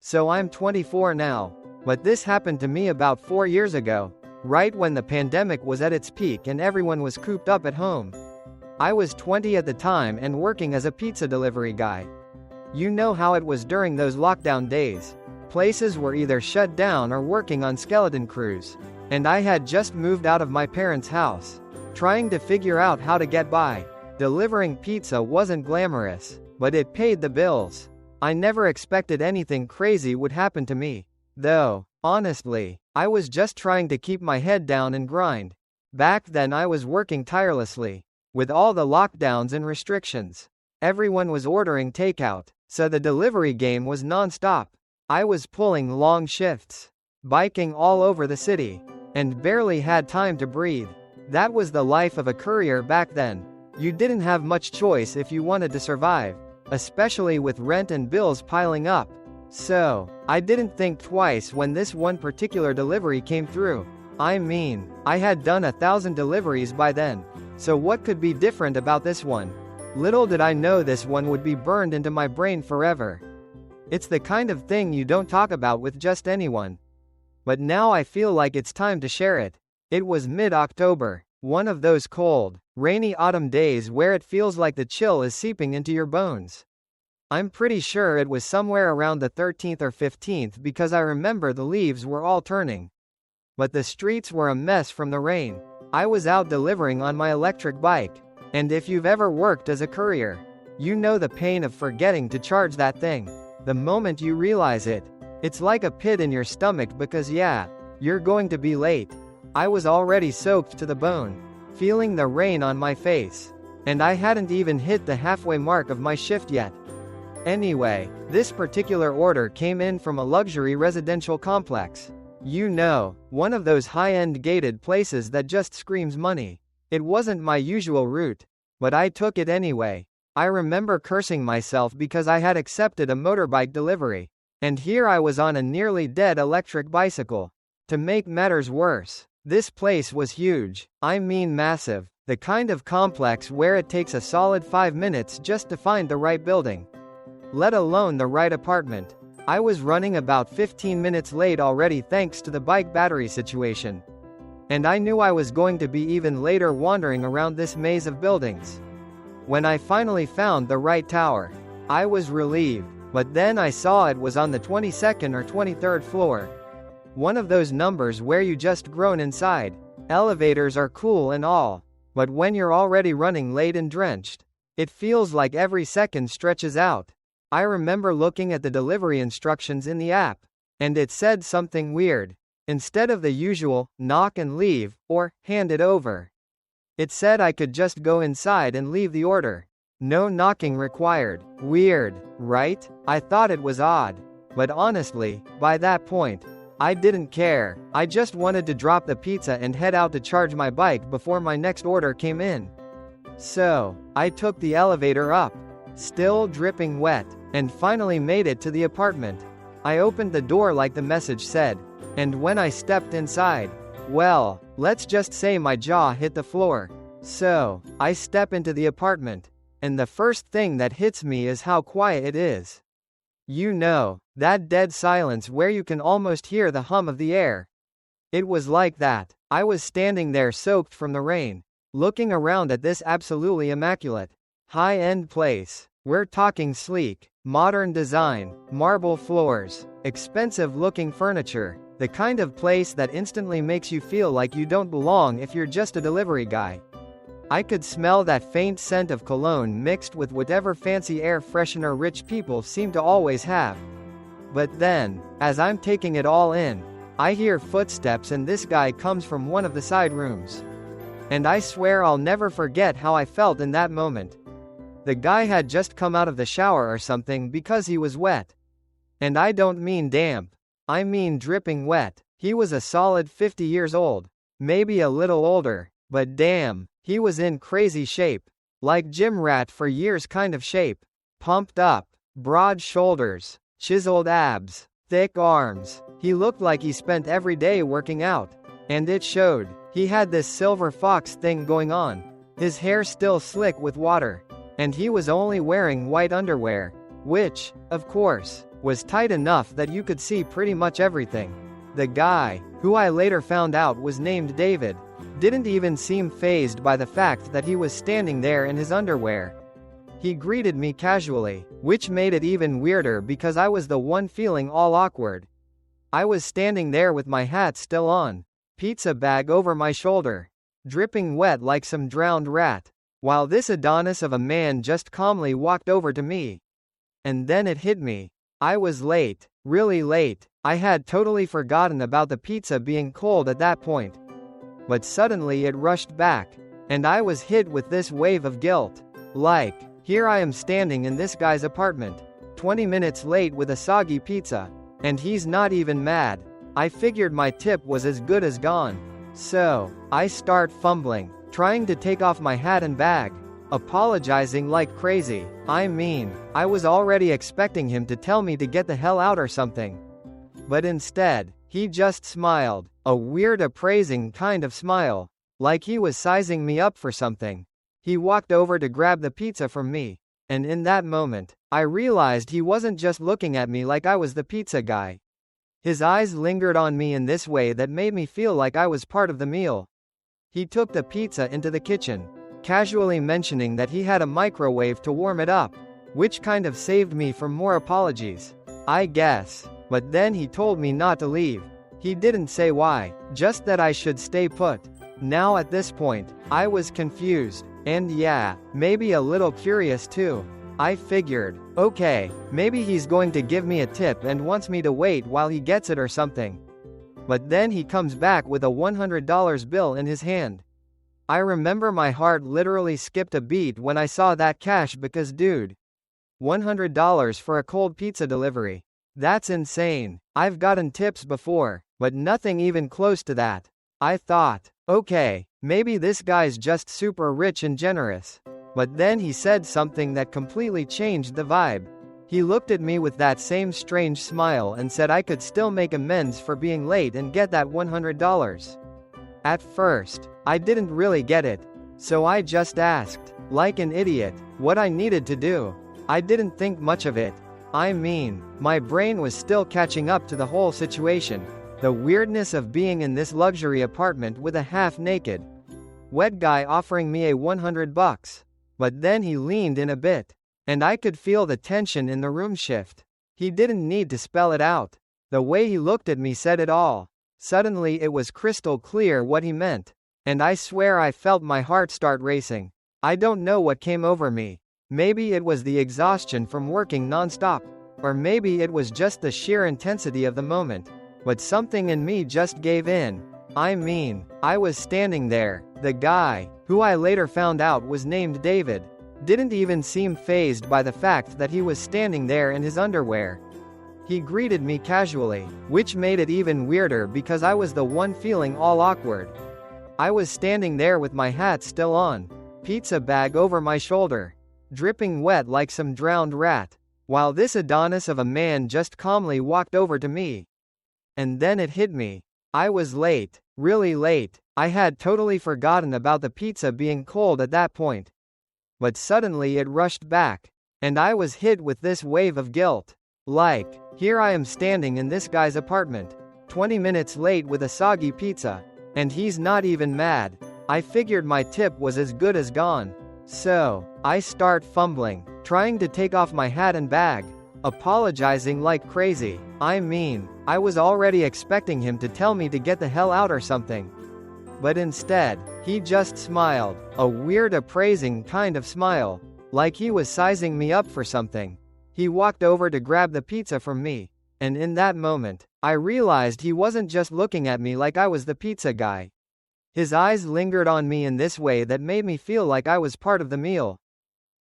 So I'm 24 now. But this happened to me about 4 years ago, right when the pandemic was at its peak and everyone was cooped up at home. I was 20 at the time and working as a pizza delivery guy. You know how it was during those lockdown days. Places were either shut down or working on skeleton crews. And I had just moved out of my parents' house, trying to figure out how to get by. Delivering pizza wasn't glamorous, but it paid the bills. I never expected anything crazy would happen to me, though, honestly, I was just trying to keep my head down and grind. Back then I was working tirelessly. With all the lockdowns and restrictions, everyone was ordering takeout, so the delivery game was non-stop. I was pulling long shifts, biking all over the city, and barely had time to breathe. That was the life of a courier back then. You didn't have much choice if you wanted to survive, especially with rent and bills piling up. So, I didn't think twice when this one particular delivery came through. I mean, I had done 1,000 deliveries by then. So what could be different about this one? Little did I know this one would be burned into my brain forever. It's the kind of thing you don't talk about with just anyone. But now I feel like it's time to share it. It was mid-October, one of those cold, rainy autumn days where it feels like the chill is seeping into your bones. I'm pretty sure it was somewhere around the 13th or 15th because I remember the leaves were all turning. But the streets were a mess from the rain. I was out delivering on my electric bike, and if you've ever worked as a courier, you know the pain of forgetting to charge that thing. The moment you realize it, it's like a pit in your stomach because you're going to be late. I was already soaked to the bone, feeling the rain on my face, and I hadn't even hit the halfway mark of my shift yet. Anyway, this particular order came in from a luxury residential complex. You know, one of those high-end gated places that just screams money. It wasn't my usual route, but I took it anyway. I remember cursing myself because I had accepted a motorbike delivery, and here I was on a nearly dead electric bicycle. To make matters worse, this place was huge. I mean massive, the kind of complex where it takes a solid 5 minutes just to find the right building, let alone the right apartment. I was running about 15 minutes late already thanks to the bike battery situation. And I knew I was going to be even later wandering around this maze of buildings. When I finally found the right tower, I was relieved, but then I saw it was on the 22nd or 23rd floor. One of those numbers where you just groan inside. Elevators are cool and all, but when you're already running late and drenched, it feels like every second stretches out. I remember looking at the delivery instructions in the app, and it said something weird. Instead of the usual, knock and leave, or, hand it over, it said I could just go inside and leave the order. No knocking required. Weird, right? I thought it was odd. But honestly, by that point, I didn't care. I just wanted to drop the pizza and head out to charge my bike before my next order came in. So, I took the elevator up, still dripping wet, and finally made it to the apartment. I opened the door like the message said, and when I stepped inside, well, let's just say my jaw hit the floor. So, I step into the apartment, and the first thing that hits me is how quiet it is. You know, that dead silence where you can almost hear the hum of the air. It was like that. I was standing there soaked from the rain, looking around at this absolutely immaculate, high-end place. We're talking sleek, modern design, marble floors, expensive-looking furniture, the kind of place that instantly makes you feel like you don't belong if you're just a delivery guy. I could smell that faint scent of cologne mixed with whatever fancy air freshener rich people seem to always have. But then, as I'm taking it all in, I hear footsteps and this guy comes from one of the side rooms. And I swear I'll never forget how I felt in that moment. The guy had just come out of the shower or something because he was wet. And I don't mean damp. I mean dripping wet. He was a solid 50 years old. Maybe a little older, but damn, he was in crazy shape. Like gym rat for years kind of shape. Pumped up, broad shoulders, chiseled abs, thick arms. He looked like he spent every day working out. And it showed. He had this silver fox thing going on. His hair still slick with water. And he was only wearing white underwear, which, of course, was tight enough that you could see pretty much everything. The guy, who I later found out was named David, didn't even seem fazed by the fact that he was standing there in his underwear. He greeted me casually, which made it even weirder because I was the one feeling all awkward. I was standing there with my hat still on, pizza bag over my shoulder, dripping wet like some drowned rat, while this Adonis of a man just calmly walked over to me. And then it hit me. I was late, really late. I had totally forgotten about the pizza being cold at that point. But suddenly it rushed back, and I was hit with this wave of guilt. Like, here I am standing in this guy's apartment, 20 minutes late with a soggy pizza, and he's not even mad. I figured my tip was as good as gone. So, I start fumbling, trying to take off my hat and bag, apologizing like crazy. I was already expecting him to tell me to get the hell out or something. But instead, he just smiled, a weird appraising kind of smile, like he was sizing me up for something. He walked over to grab the pizza from me, and in that moment, I realized he wasn't just looking at me like I was the pizza guy. His eyes lingered on me in this way that made me feel like I was part of the meal. He took the pizza into the kitchen, casually mentioning that he had a microwave to warm it up, which kind of saved me from more apologies, I guess. But then he told me not to leave. He didn't say why, just that I should stay put. Now at this point, I was confused, and yeah, maybe a little curious too. I figured, okay, maybe he's going to give me a tip and wants me to wait while he gets it or something. But then he comes back with a $100 bill in his hand. I remember my heart literally skipped a beat when I saw that cash because dude, $100 for a cold pizza delivery. That's insane. I've gotten tips before, but nothing even close to that. I thought, okay, maybe this guy's just super rich and generous. But then he said something that completely changed the vibe. He looked at me with that same strange smile and said I could still make amends for being late and get that $100. At first, I didn't really get it, so I just asked, like an idiot, what I needed to do. I didn't think much of it. My brain was still catching up to the whole situation, the weirdness of being in this luxury apartment with a half-naked, wet guy offering me a $100. But then he leaned in a bit, and I could feel the tension in the room shift. He didn't need to spell it out. The way he looked at me said it all. Suddenly it was crystal clear what he meant, and I swear I felt my heart start racing. I don't know what came over me. Maybe it was the exhaustion from working non-stop, or maybe it was just the sheer intensity of the moment. But something in me just gave in. I was standing there. The guy, who I later found out was named David, didn't even seem fazed by the fact that he was standing there in his underwear. He greeted me casually, which made it even weirder because I was the one feeling all awkward. I was standing there with my hat still on, pizza bag over my shoulder, dripping wet like some drowned rat, while this Adonis of a man just calmly walked over to me. And then it hit me. I was late, really late. I had totally forgotten about the pizza being cold at that point. But suddenly it rushed back, and I was hit with this wave of guilt. Like, here I am standing in this guy's apartment, 20 minutes late with a soggy pizza, and he's not even mad. I figured my tip was as good as gone. So, I start fumbling, trying to take off my hat and bag, apologizing like crazy. I was already expecting him to tell me to get the hell out or something. But instead, he just smiled, a weird appraising kind of smile, like he was sizing me up for something. He walked over to grab the pizza from me, and in that moment, I realized he wasn't just looking at me like I was the pizza guy. His eyes lingered on me in this way that made me feel like I was part of the meal.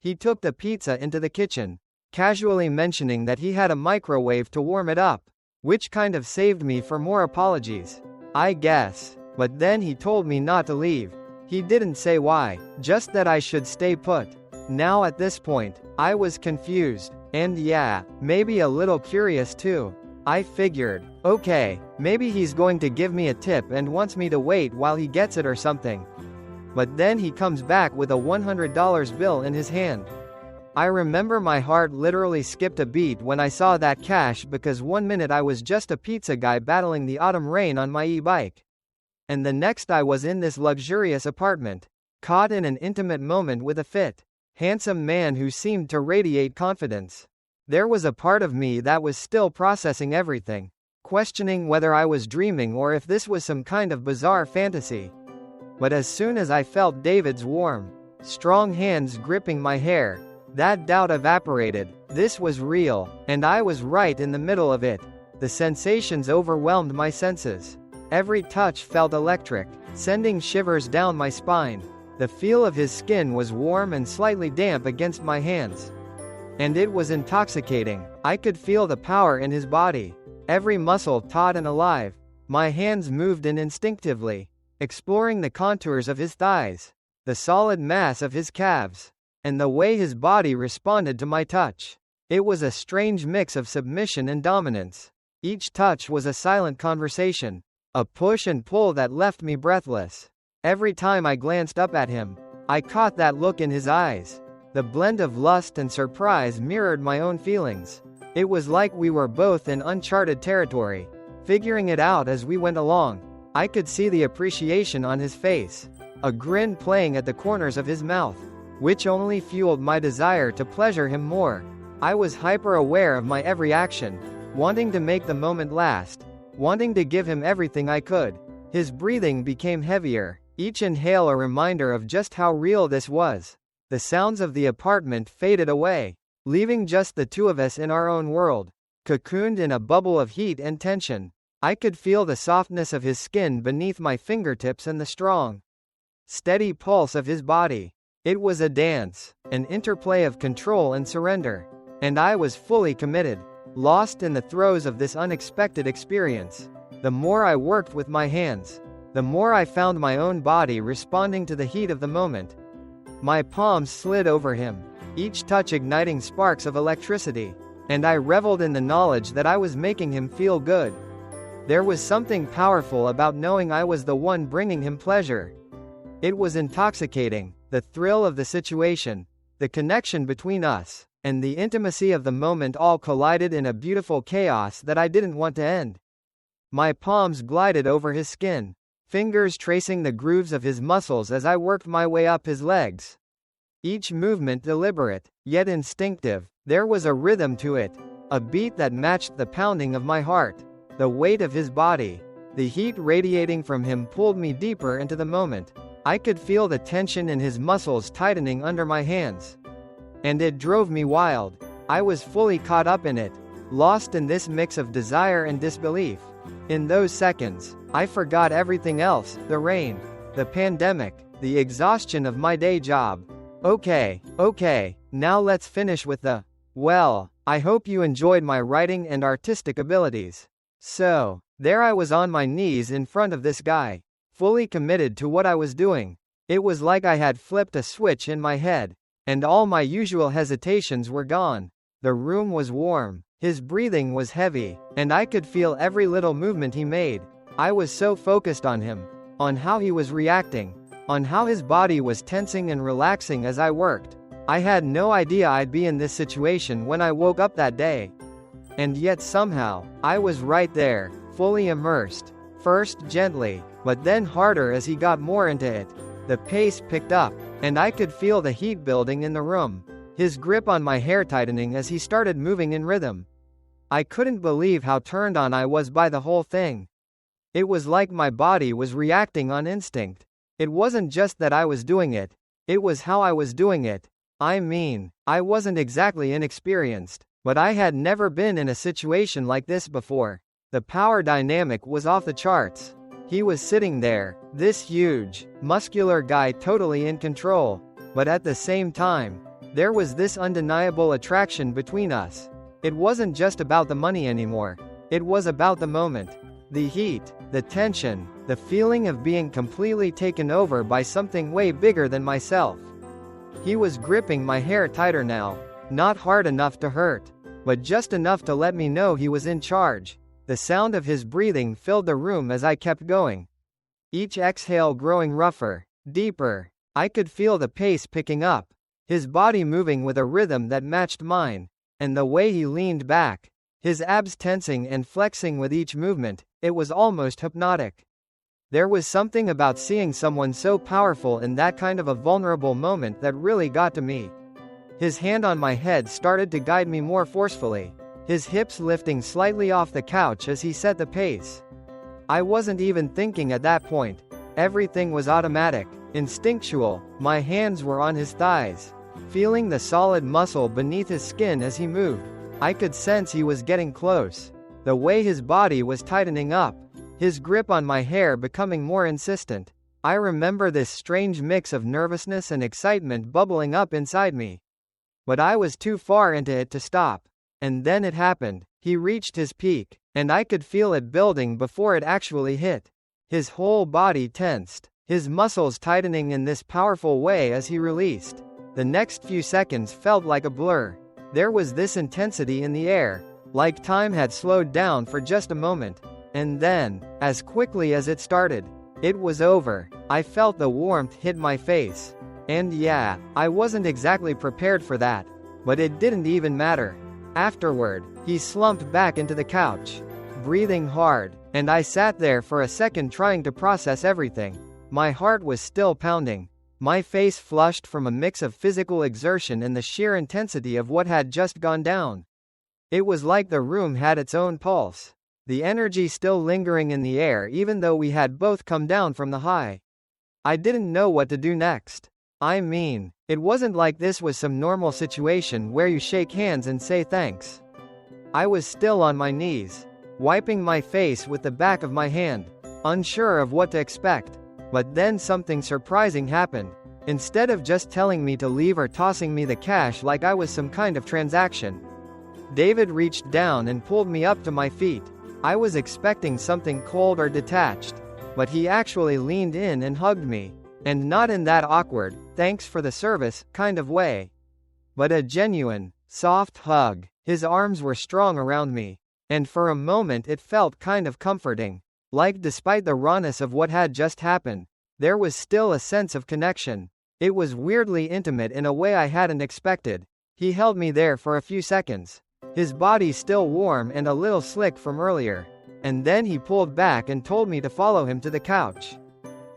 He took the pizza into the kitchen, casually mentioning that he had a microwave to warm it up, which kind of saved me for more apologies, I guess. But then he told me not to leave. He didn't say why, just that I should stay put. Now at this point, I was confused, and yeah, maybe a little curious too. I figured, okay, maybe he's going to give me a tip and wants me to wait while he gets it or something. But then he comes back with a $100 bill in his hand. I remember my heart literally skipped a beat when I saw that cash, because one minute I was just a pizza guy battling the autumn rain on my e-bike. And the next I was in this luxurious apartment, caught in an intimate moment with a fit, handsome man who seemed to radiate confidence. There was a part of me that was still processing everything, questioning whether I was dreaming or if this was some kind of bizarre fantasy. But as soon as I felt David's warm, strong hands gripping my hair, that doubt evaporated. This was real, and I was right in the middle of it. The sensations overwhelmed my senses. Every touch felt electric, sending shivers down my spine. The feel of his skin was warm and slightly damp against my hands. And it was intoxicating. I could feel the power in his body, every muscle taut and alive. My hands moved in instinctively, exploring the contours of his thighs, the solid mass of his calves, and the way his body responded to my touch. It was a strange mix of submission and dominance. Each touch was a silent conversation, a push and pull that left me breathless. Every time I glanced up at him, I caught that look in his eyes. The blend of lust and surprise mirrored my own feelings. It was like we were both in uncharted territory, figuring it out as we went along. I could see the appreciation on his face, a grin playing at the corners of his mouth, which only fueled my desire to pleasure him more. I was hyper-aware of my every action, wanting to make the moment last, wanting to give him everything I could. His breathing became heavier, each inhale a reminder of just how real this was. The sounds of the apartment faded away, leaving just the two of us in our own world, cocooned in a bubble of heat and tension. I could feel the softness of his skin beneath my fingertips and the strong, steady pulse of his body. It was a dance, an interplay of control and surrender. And I was fully committed, lost in the throes of this unexpected experience. The more I worked with my hands, the more I found my own body responding to the heat of the moment. My palms slid over him, each touch igniting sparks of electricity, and I reveled in the knowledge that I was making him feel good. There was something powerful about knowing I was the one bringing him pleasure. It was intoxicating, the thrill of the situation, the connection between us, and the intimacy of the moment all collided in a beautiful chaos that I didn't want to end. My palms glided over his skin, fingers tracing the grooves of his muscles as I worked my way up his legs. Each movement deliberate, yet instinctive. There was a rhythm to it, a beat that matched the pounding of my heart. The weight of his body, the heat radiating from him pulled me deeper into the moment. I could feel the tension in his muscles tightening under my hands. And it drove me wild. I was fully caught up in it, lost in this mix of desire and disbelief. In those seconds, I forgot everything else, the rain, the pandemic, the exhaustion of my day job. Okay, now let's finish with the, well, I hope you enjoyed my writing and artistic abilities. So, there I was on my knees in front of this guy, fully committed to what I was doing. It was like I had flipped a switch in my head, and all my usual hesitations were gone. The room was warm, his breathing was heavy, and I could feel every little movement he made. I was so focused on him, on how he was reacting, on how his body was tensing and relaxing as I worked. I had no idea I'd be in this situation when I woke up that day. And yet somehow, I was right there, fully immersed. First gently, but then harder as he got more into it. The pace picked up, and I could feel the heat building in the room, his grip on my hair tightening as he started moving in rhythm. I couldn't believe how turned on I was by the whole thing. It was like my body was reacting on instinct. It wasn't just that I was doing it, it was how I was doing it. I mean, I wasn't exactly inexperienced, but I had never been in a situation like this before. The power dynamic was off the charts. He was sitting there, this huge, muscular guy totally in control, but at the same time, there was this undeniable attraction between us. It wasn't just about the money anymore. It was about the moment. The heat, the tension, the feeling of being completely taken over by something way bigger than myself. He was gripping my hair tighter now, not hard enough to hurt, but just enough to let me know he was in charge. The sound of his breathing filled the room as I kept going, each exhale growing rougher, deeper. I could feel the pace picking up, his body moving with a rhythm that matched mine, and the way he leaned back, his abs tensing and flexing with each movement, it was almost hypnotic. There was something about seeing someone so powerful in that kind of a vulnerable moment that really got to me. His hand on my head started to guide me more forcefully, his hips lifting slightly off the couch as he set the pace. I wasn't even thinking at that point. Everything was automatic, instinctual. My hands were on his thighs, feeling the solid muscle beneath his skin as he moved. I could sense he was getting close. The way his body was tightening up, his grip on my hair becoming more insistent. I remember this strange mix of nervousness and excitement bubbling up inside me. But I was too far into it to stop. And then it happened. He reached his peak, and I could feel it building before it actually hit. His whole body tensed, his muscles tightening in this powerful way as he released. The next few seconds felt like a blur. There was this intensity in the air, like time had slowed down for just a moment. And then, as quickly as it started, it was over. I felt the warmth hit my face. And yeah, I wasn't exactly prepared for that. But it didn't even matter. Afterward, he slumped back into the couch, breathing hard, and I sat there for a second trying to process everything. My heart was still pounding, my face flushed from a mix of physical exertion and the sheer intensity of what had just gone down. It was like the room had its own pulse, the energy still lingering in the air even though we had both come down from the high. I didn't know what to do next. I mean, it wasn't like this was some normal situation where you shake hands and say thanks. I was still on my knees, wiping my face with the back of my hand, unsure of what to expect. But then something surprising happened. Instead of just telling me to leave or tossing me the cash like I was some kind of transaction, David reached down and pulled me up to my feet. I was expecting something cold or detached, but he actually leaned in and hugged me. And not in that awkward, thanks for the service, kind of way, but a genuine, soft hug. His arms were strong around me, and for a moment it felt kind of comforting. Like despite the rawness of what had just happened, there was still a sense of connection. It was weirdly intimate in a way I hadn't expected. He held me there for a few seconds, his body still warm and a little slick from earlier, and then he pulled back and told me to follow him to the couch.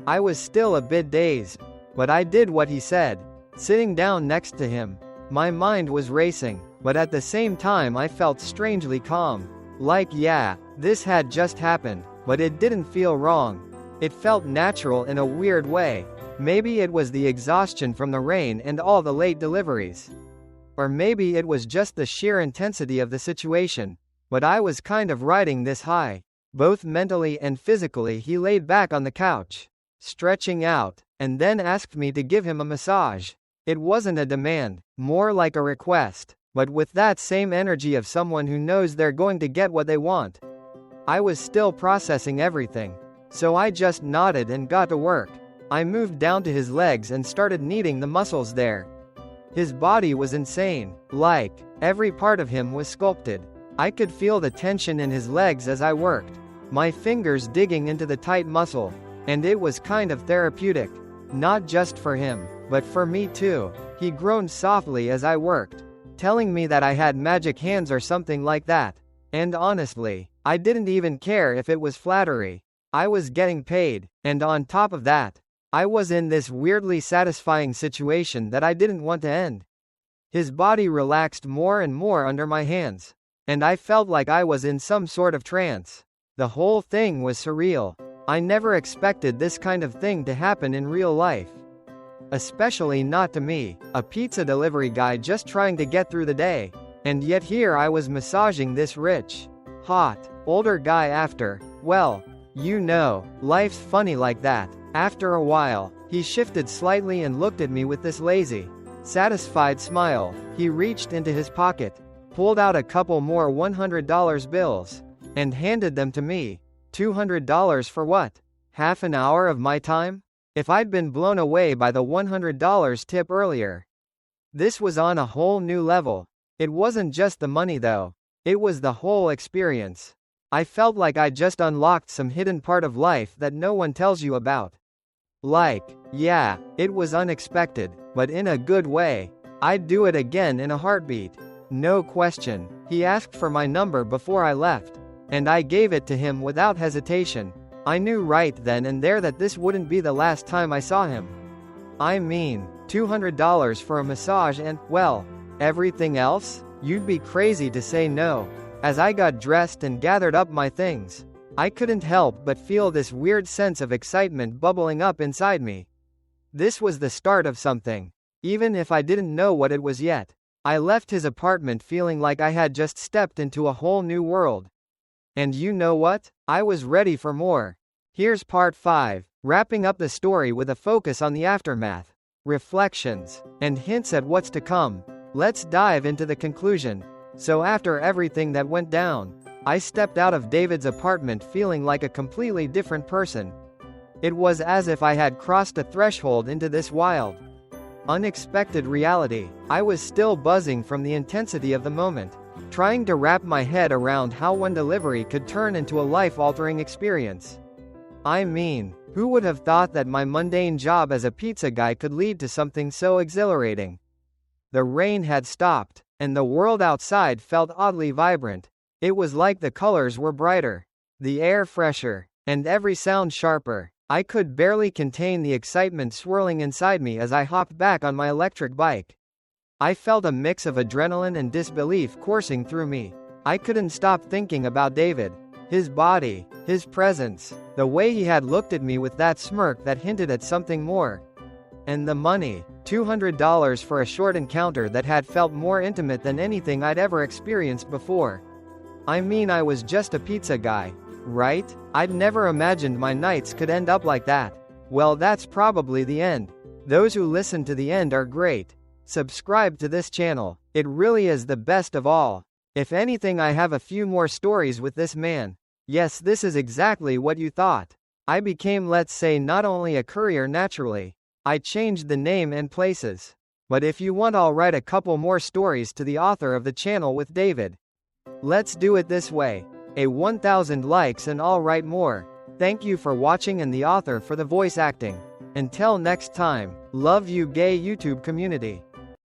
I was still a bit dazed, but I did what he said, sitting down next to him. My mind was racing, but at the same time I felt strangely calm. Like yeah, this had just happened, but it didn't feel wrong. It felt natural in a weird way. Maybe it was the exhaustion from the rain and all the late deliveries. Or maybe it was just the sheer intensity of the situation. But I was kind of riding this high. Both mentally and physically. He laid back on the couch, stretching out, and then asked me to give him a massage. It wasn't a demand, more like a request, but with that same energy of someone who knows they're going to get what they want. I was still processing everything, so I just nodded and got to work. I moved down to his legs and started kneading the muscles there. His body was insane, like every part of him was sculpted. I could feel the tension in his legs as I worked, my fingers digging into the tight muscle. And it was kind of therapeutic. Not just for him, but for me too. He groaned softly as I worked, telling me that I had magic hands or something like that. And honestly, I didn't even care if it was flattery. I was getting paid, and on top of that, I was in this weirdly satisfying situation that I didn't want to end. His body relaxed more and more under my hands, and I felt like I was in some sort of trance. The whole thing was surreal. I never expected this kind of thing to happen in real life. Especially not to me, a pizza delivery guy just trying to get through the day. And yet here I was massaging this rich, hot, older guy after, well, you know, life's funny like that. After a while, he shifted slightly and looked at me with this lazy, satisfied smile. He reached into his pocket, pulled out a couple more $100 bills, and handed them to me. $200 for what? Half an hour of my time? If I'd been blown away by the $100 tip earlier. This was on a whole new level. It wasn't just the money though. It was the whole experience. I felt like I just unlocked some hidden part of life that no one tells you about. Like, yeah, it was unexpected, but in a good way. I'd do it again in a heartbeat. No question. He asked for my number before I left, and I gave it to him without hesitation. I knew right then and there that this wouldn't be the last time I saw him. I mean, $200 for a massage and, well, everything else? You'd be crazy to say no. As I got dressed and gathered up my things, I couldn't help but feel this weird sense of excitement bubbling up inside me. This was the start of something, even if I didn't know what it was yet. I left his apartment feeling like I had just stepped into a whole new world. And you know what? I was ready for more. Here's part 5, wrapping up the story with a focus on the aftermath, reflections, and hints at what's to come. Let's dive into the conclusion. So after everything that went down, I stepped out of David's apartment feeling like a completely different person. It was as if I had crossed a threshold into this wild, unexpected reality. I was still buzzing from the intensity of the moment, trying to wrap my head around how one delivery could turn into a life-altering experience. I mean, who would have thought that my mundane job as a pizza guy could lead to something so exhilarating? The rain had stopped, and the world outside felt oddly vibrant. It was like the colors were brighter, the air fresher, and every sound sharper. I could barely contain the excitement swirling inside me as I hopped back on my electric bike. I felt a mix of adrenaline and disbelief coursing through me. I couldn't stop thinking about David, his body, his presence, the way he had looked at me with that smirk that hinted at something more. And the money, $200 for a short encounter that had felt more intimate than anything I'd ever experienced before. I mean, I was just a pizza guy, right? I'd never imagined my nights could end up like that. Well, that's probably the end. Those who listen to the end are great. Subscribe to this channel. It really is the best of all. If anything, I have a few more stories with this man. Yes, this is exactly what you thought. I became, let's say, not only a courier naturally. I changed the name and places. But if you want, I'll write a couple more stories to the author of the channel with David. Let's do it this way. A 1,000 likes and I'll write more. Thank you for watching and the author for the voice acting. Until next time, love you, gay YouTube community.